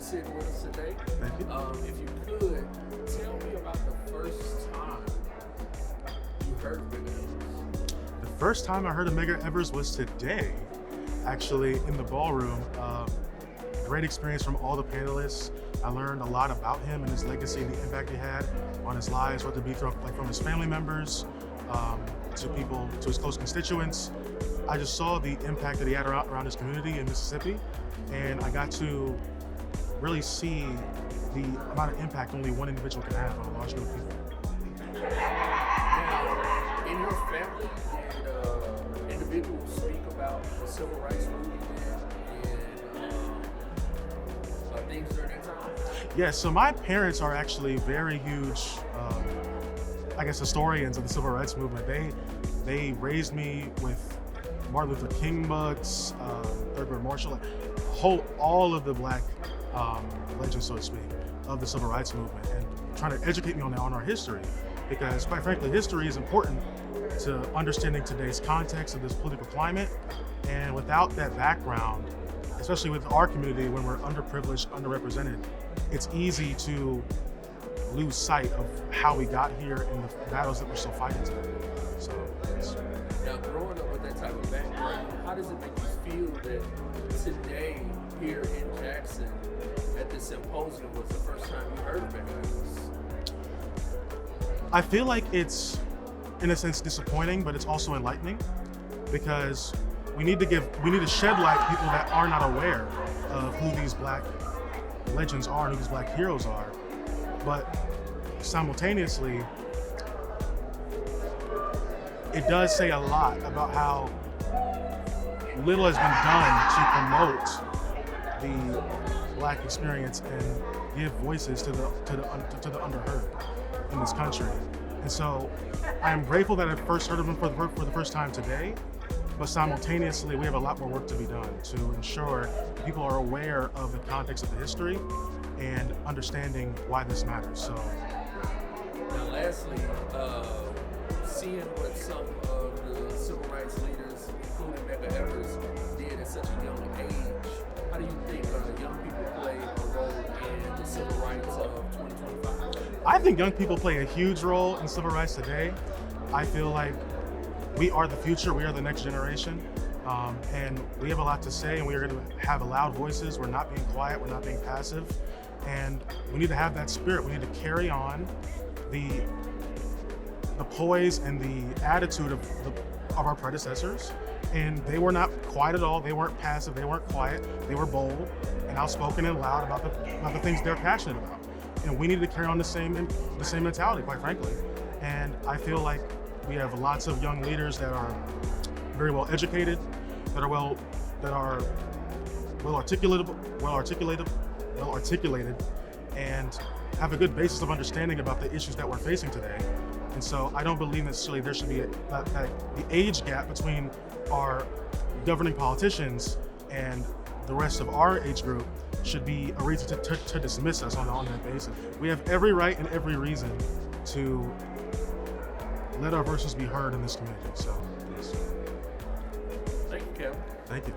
sitting with us today. Thank you. If you could, tell me about the first time you heard Medgar Evers. The first time I heard of Medgar Evers was today, actually in the ballroom. Great experience from all the panelists. I learned a lot about him and his legacy and the impact he had on his lives, whether it be from his family members to people, to his close constituents. I just saw the impact that he had around his community in Mississippi, and I got to really see the amount of impact only one individual can have on a large group of people. Now, in your family, did individuals speak about the civil rights movement and things during that time? Yeah, so my parents are actually very huge, historians of the civil rights movement. They raised me with Martin Luther King books, Thurgood Marshall, all of the black legends, so to speak, of the civil rights movement, and trying to educate me on our history, because quite frankly, history is important to understanding today's context of this political climate. And without that background, especially with our community, when we're underprivileged, underrepresented, it's easy to lose sight of how we got here and the battles that we're still fighting today. So, yes. Now, growing up with that type of background, how does it make you feel that today, here in Jackson, at this symposium, was the first time you heard of Medgar Evers? I feel like it's, in a sense, disappointing, but it's also enlightening, because we need to shed light to people that are not aware of who these black legends are and who these black heroes are. But simultaneously, it does say a lot about how little has been done to promote the black experience and give voices to the underheard in this country. And so I am grateful that I first heard of him for the first time today, but simultaneously we have a lot more work to be done to ensure people are aware of the context of the history and understanding why this matters. So, now lastly, seeing what some of the civil rights leaders, including Medgar Evers, did at such a young age, how do you think young people play a role in the civil rights of 2025? I think young people play a huge role in civil rights today. I feel like we are the future, we are the next generation, and we have a lot to say, and we are going to have loud voices. We're not being quiet, we're not being passive, and we need to have that spirit. We need to carry on the poise and the attitude of our predecessors. And they were not quiet at all. They weren't passive. They weren't quiet. They were bold and outspoken and loud about the things they're passionate about. And we need to carry on the same mentality, quite frankly. And I feel like we have lots of young leaders that are very well educated, that are well articulated, and have a good basis of understanding about the issues that we're facing today. And so I don't believe necessarily there should be the age gap between our governing politicians and the rest of our age group should be a reason to dismiss us on that basis. We have every right and every reason to let our voices be heard in this community. So, yes. Thank you, Kevin. Thank you.